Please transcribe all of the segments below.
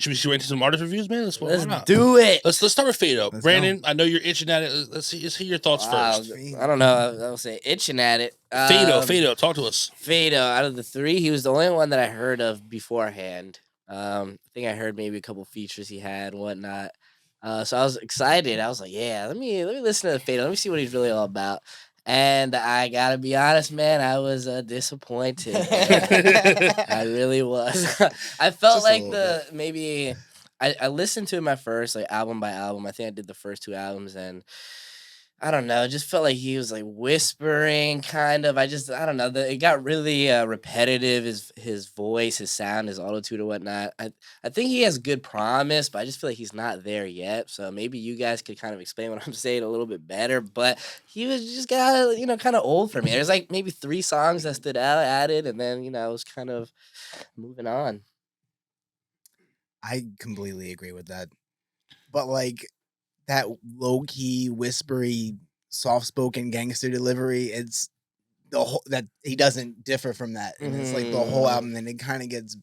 Should we get into some artist reviews, man? Let's do it. Let's start with Phaydo. Brandon, I know you're itching at it. Let's hear your thoughts first. I don't know. I'll say itching at it. Phaydo, talk to us. Phaydo, out of the three, he was the only one that I heard of beforehand. I think I heard maybe a couple features he had and whatnot. So I was excited. I was like, yeah, let me listen to Phaydo. Let me see what he's really all about. And I gotta be honest, man, I was disappointed. I really was. I felt like I listened to him at first, like album by album. I think I did the first two albums, and I don't know, it just felt like he was like whispering, kind of. I don't know. It got really repetitive. His voice, his sound, his auto tune and whatnot. I think he has good promise, but I just feel like he's not there yet. So maybe you guys could kind of explain what I'm saying a little bit better. But he was just got kind of old for me. There's like maybe 3 songs that stood out added, and then I was kind of moving on. I completely agree with that, but like that low key, whispery, soft spoken gangster delivery, it's the whole that he doesn't differ from that, and it's like the whole album. And it kind of gets,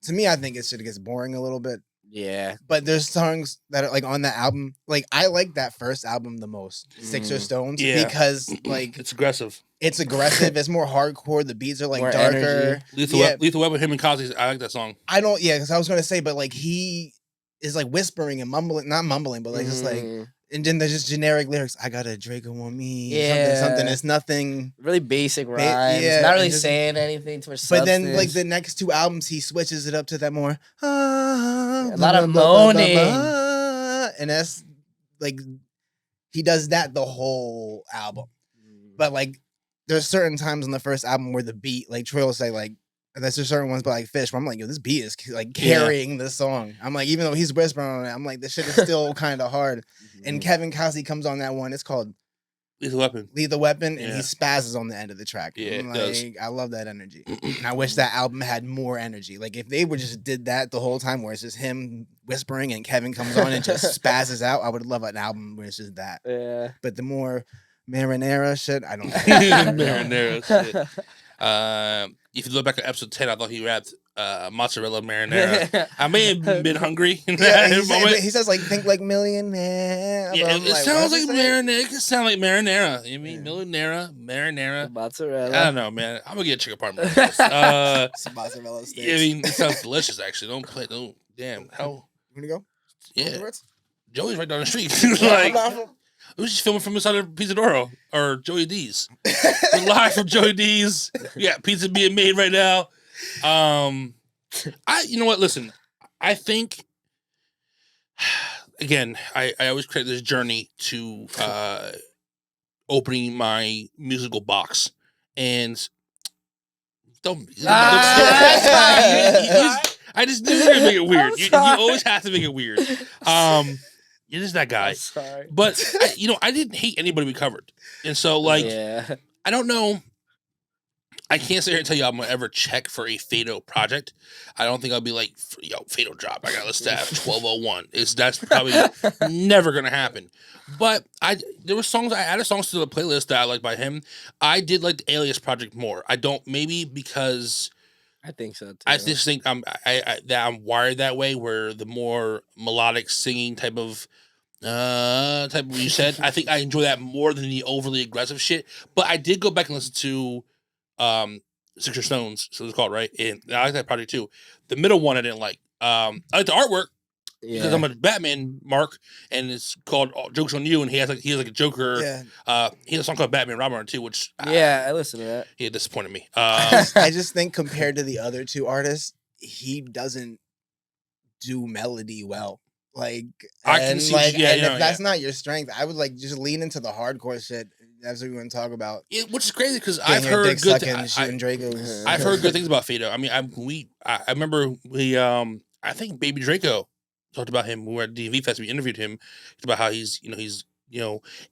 to me, I think it gets boring a little bit. Yeah, but there's songs that are like on that album. Like I like that first album the most, Sticks or Stones, because like it's aggressive. It's aggressive. It's more hardcore. The beats are like more darker. Lethal Weapon, him and Cosby's. I like that song. I don't. Yeah, because I was gonna say, but like he is like whispering and mumbling, not mumbling, but like just like, and then there's just generic lyrics. I got a Draco on me. Yeah, something. It's nothing. Really basic rhymes. Yeah, not really saying anything too much. Substance. But then like the next 2 albums, he switches it up to that more. A lot of moaning, and that's like he does that the whole album. But like there's certain times on the first album where the beat, like Troy will say, like there's certain ones, but like Fish, where I'm like, yo, this beat is like carrying the song. I'm like, even though he's whispering on it, I'm like, this shit is still kind of hard. And Kevin Costly comes on that one. It's called Lethal Weapon, and he spazzes on the end of the track. Yeah, I'm like, I love that energy. And I wish that album had more energy. Like if they just did that the whole time, where it's just him whispering and Kevin comes on and just spazzes out, I would love an album where it's just that. Yeah. But the more marinara shit, I don't know. Marinara shit. If you look back at episode 10, I thought he rapped mozzarella marinara. I may have been hungry in that moment. He says like, think like millionaire. Yeah, it sounds like marinara. It could sound like marinara. You mean marinara, mozzarella? I don't know, man. I'm gonna get a chicken parm. Some mozzarella sticks. I mean, it sounds delicious. Actually, damn. How? You wanna go? Yeah. Joey's right down the street. Like, we was just filming from inside of Pizza Doro or Joey D's. We're live from Joey D's. Yeah, pizza being made right now. You know what? Listen, I think again, I always create this journey to opening my musical box, and I just knew you were gonna make it weird. You always have to make it weird. You're just that guy. But I didn't hate anybody we covered, and so like I don't know. I can't sit here and tell you I'm gonna ever check for a Phaydo project. I don't think I'll be like, yo, Phaydo drop. I gotta listen to 1201. That's probably never gonna happen. But there were songs I added songs to the playlist that I liked by him. I did like the Alias project more. I don't maybe because I think so too. I just think I'm wired that way, where the more melodic singing type of what you said. I think I enjoy that more than the overly aggressive shit. But I did go back and listen to Six or Stones, so it's called, right? And I like that project too. The middle one I didn't like. I like the artwork because I'm a Batman mark, and it's called Jokes on You, and he has like a Joker. Yeah. He has a song called Batman Robin too, which I listened to that. He disappointed me. I just think compared to the other 2 artists, he doesn't do melody well. Like, I can see, if that's not your strength, I would like just lean into the hardcore shit. That's what we want to talk about. Which is crazy because I've heard good things. I've heard good things about Phaydo. I mean, I remember I think Baby Draco talked about him when we were at DMV Fest. We interviewed him about how he's and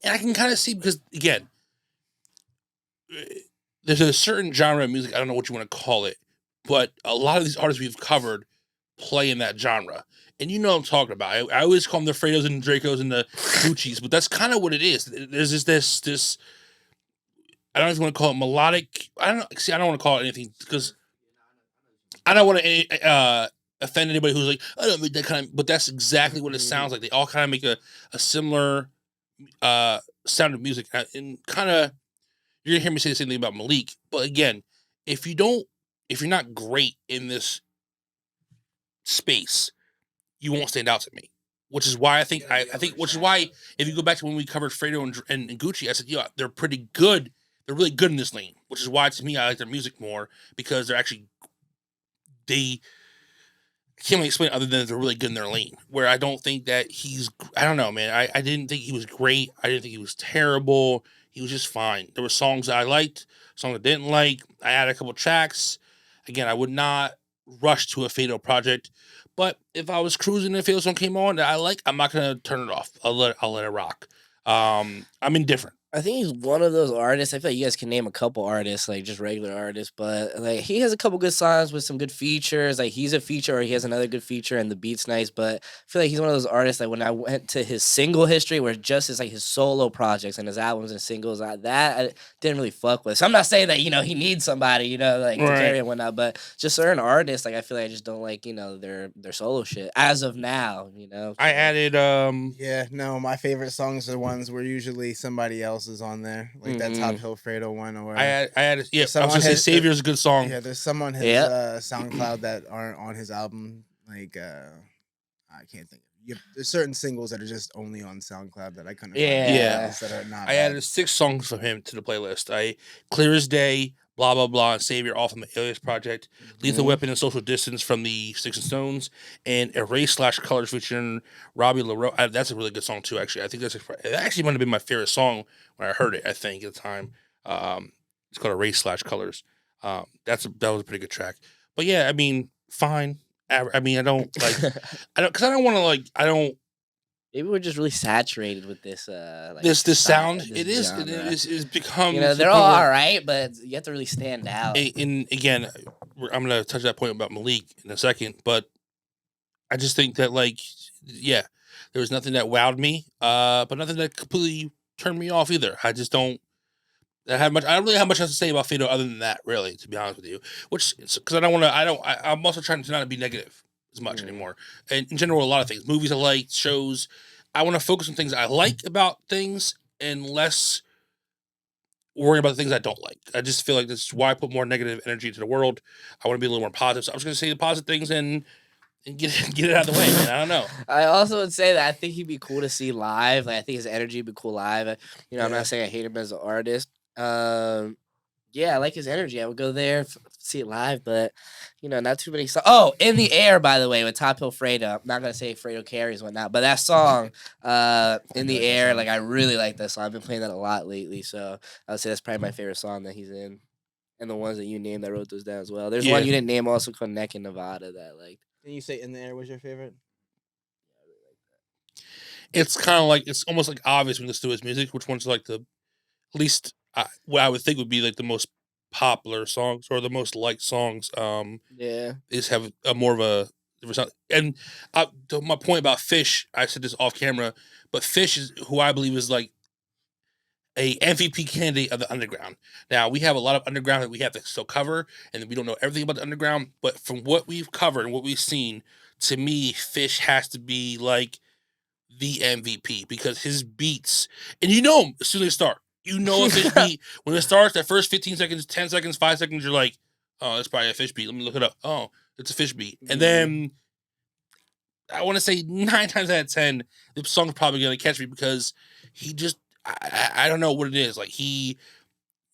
I can kind of see, because again, there's a certain genre of music, I don't know what you want to call it, but a lot of these artists we've covered play in that genre. And you know what I'm talking about. I always call them the Phaydos and Dracos and the Gucci's, but that's kind of what it is. There's this I don't even want to call it melodic. I don't want to call it anything because I don't want to offend anybody who's like, I don't make that kind of, but that's exactly what it sounds like. They all kind of make a similar sound of music, and kind of you're gonna hear me say the same thing about Malik. But again, if you're not great in this space, you won't stand out to me. Which is why which is why if you go back to when we covered Phaydo and Gucci, I said, yeah, they're pretty good. They're really good in this lane, which is why to me I like their music more, because they're actually I can't really explain it other than they're really good in their lane. Where I don't think that I don't know, man. I didn't think he was great. I didn't think he was terrible. He was just fine. There were songs that I liked, songs I didn't like. I added a couple tracks. Again, I would not rush to a Phaydo project, but if I was cruising and a Phaydo song came on that I like, I'm not gonna turn it off. I'll let it rock. I'm indifferent. I think he's one of those artists. I feel like you guys can name a couple artists, like just regular artists, but like he has a couple good songs with some good features. Like he's a feature or he has another good feature and the beat's nice. But I feel like he's one of those artists that when I went to his single history, where just his solo projects and his albums and singles, I didn't really fuck with. So I'm not saying that he needs somebody to carry and whatnot, but just certain artists, like I feel like I just don't like their solo shit as of now. I added yeah, no, my favorite songs are ones where usually somebody else is on there, like that Top Hill Phaydo one, or I added I was gonna say Savior's a good song. Yeah, there's some on his SoundCloud that aren't on his album. Like I can't think. There's certain singles that are just only on SoundCloud that I couldn't. That are not. I added 6 songs from him to the playlist. Clear as Day, Blah Blah Blah, and Savior, all from the Alias Project. Lethal Weapon and Social Distance from the Sticks and Stones, and Erase/Colors featuring Robbie LaRoe. That's a really good song too. Actually, I think it actually might have been my favorite song when I heard it. I think at the time, it's called Erase/Colors. That was a pretty good track. But yeah, I mean, fine. I mean, I don't because I don't want to I don't. Maybe we're just really saturated with this this sound. It's become. They're all right, but you have to really stand out. And again, I'm gonna touch that point about Malik in a second, but I just think that there was nothing that wowed me, but nothing that completely turned me off either. I just don't. I don't really have much else to say about Phaydo other than that, really, to be honest with you. Which, because I don't want to. I'm also trying to not be negative as much anymore. And in general, a lot of things, movies I like, shows. I want to focus on things I like about things and less worrying about the things I don't like. I just feel like this is why I put more negative energy into the world. I want to be a little more positive. So I'm just going to say the positive things and get it out of the way, man. I don't know. I also would say that I think he'd be cool to see live. Like, I think his energy would be cool live. I'm not saying I hate him as an artist. Yeah, I like his energy. I would go there, see it live, but not too many songs. Oh, In the Air, by the way, with Top Hill Phaydo. I'm not gonna say Phaydo carries whatnot, but that song, In the Air, I really like that song. I've been playing that a lot lately, so I would say that's probably my favorite song that he's in. And the ones that you named, I wrote those down as well. There's one you didn't name also called Neck in Nevada that I liked. Didn't you say In the Air was your favorite? Yeah, I really like that. It's kind of it's almost obvious when you listen to his music which one's the least. What I would think would be the most popular songs or the most liked songs. Is have a more of a and to my point about Fish. I said this off camera, but Fish is who I believe is a MVP candidate of the underground. Now we have a lot of underground that we have to still cover, and we don't know everything about the underground. But from what we've covered and what we've seen, to me, Fish has to be the MVP because his beats, and him as soon as they start. A Fish beat, when it starts, that first 15 seconds, 10 seconds, 5 seconds, you're like, oh, it's probably a Fish beat. Let me look it up. Oh, it's a Fish beat. And then I want to say 9 times out of 10, the song's probably going to catch me because he just, I don't know what it is. He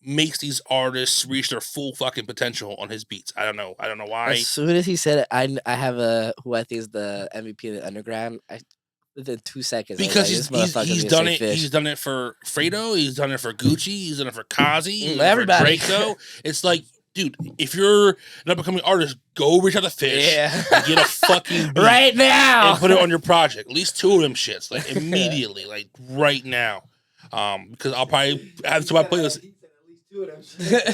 makes these artists reach their full fucking potential on his beats. I don't know why. As soon as he said it, I have who I think is the MVP of the underground. Within 2 seconds, because he's done it. Fish. He's done it for Phaydo. He's done it for Gucci. He's done it for Kazi. Everybody. For Draco. It's dude, if you're an up-and-coming artist, go reach out to Fish. And get a fucking beat right now and put it on your project. At least 2 of them shits, immediately, right now. Because I'll probably add to my playlist.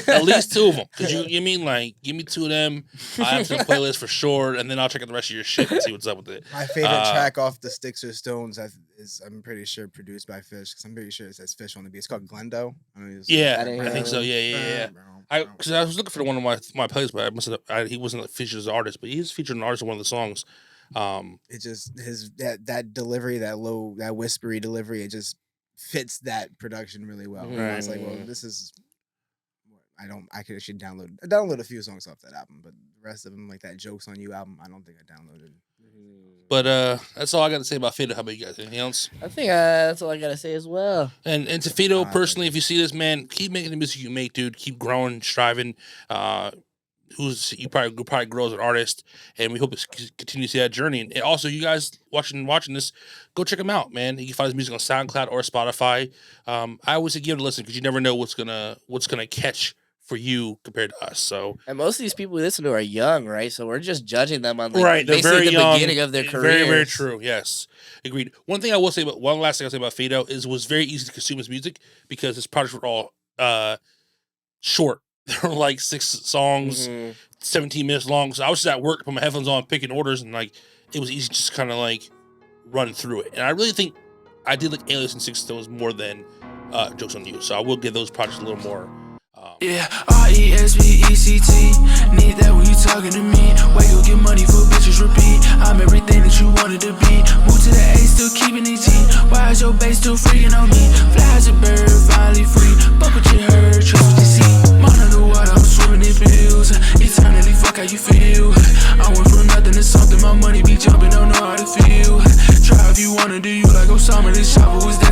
At least 2 of them. Because you mean give me 2 of them. I have some playlist for sure, and then I'll check out the rest of your shit and see what's up with it. My favorite track off the Sticks or Stones is I'm pretty sure produced by Fish because I'm pretty sure it says Fish on the beat. It's called Glendo. I think so. Yeah. Because I was looking for one of my plays, but he wasn't featured as an artist, but he's featured an artist in one of the songs. It just that delivery, that whispery delivery, it just fits that production really well. Right. It's like, well, this is. I should download a few songs off that album, but the rest of them, like that "Jokes on You" album, I don't think I downloaded. But that's all I got to say about Phaydo. How about you guys? Anything else? I think that's all I got to say as well. And to Phaydo personally, if you see this, man, keep making the music you make, dude. Keep growing, striving. You probably grow as an artist, and we hope to continue to see that journey. And also, you guys watching this, go check him out, man. You can find his music on SoundCloud or Spotify. I always say give it a listen because you never know what's gonna catch for you compared to us. So, and most of these people we listen to are young, right? So we're just judging them on they're very the young, beginning of their career. Very, very true. Yes, agreed. One last thing I'll say about Phaydo is it was very easy to consume his music because his projects were all short. They were like 6 songs, 17 minutes long. So I was just at work, put my headphones on, picking orders, and like it was easy to just kind of like run through it. And I really think I did like Alias and Six Stones more than Jokes on You. So I will give those projects a little more. Yeah, RESPECT. Need that when you talking to me. Wake up, get money for bitches, repeat. I'm everything that you wanted to be. Move to the A, still keeping it G. Why is your bass still freaking on me? Fly as a bird, finally free. Fuck what you heard, trust what you see. Mine underwater, I'm swimming in bills. Eternally, fuck how you feel. I went from nothing to something. My money be jumping, don't know how to feel. Try if you wanna do you like Osama, this chopper was there.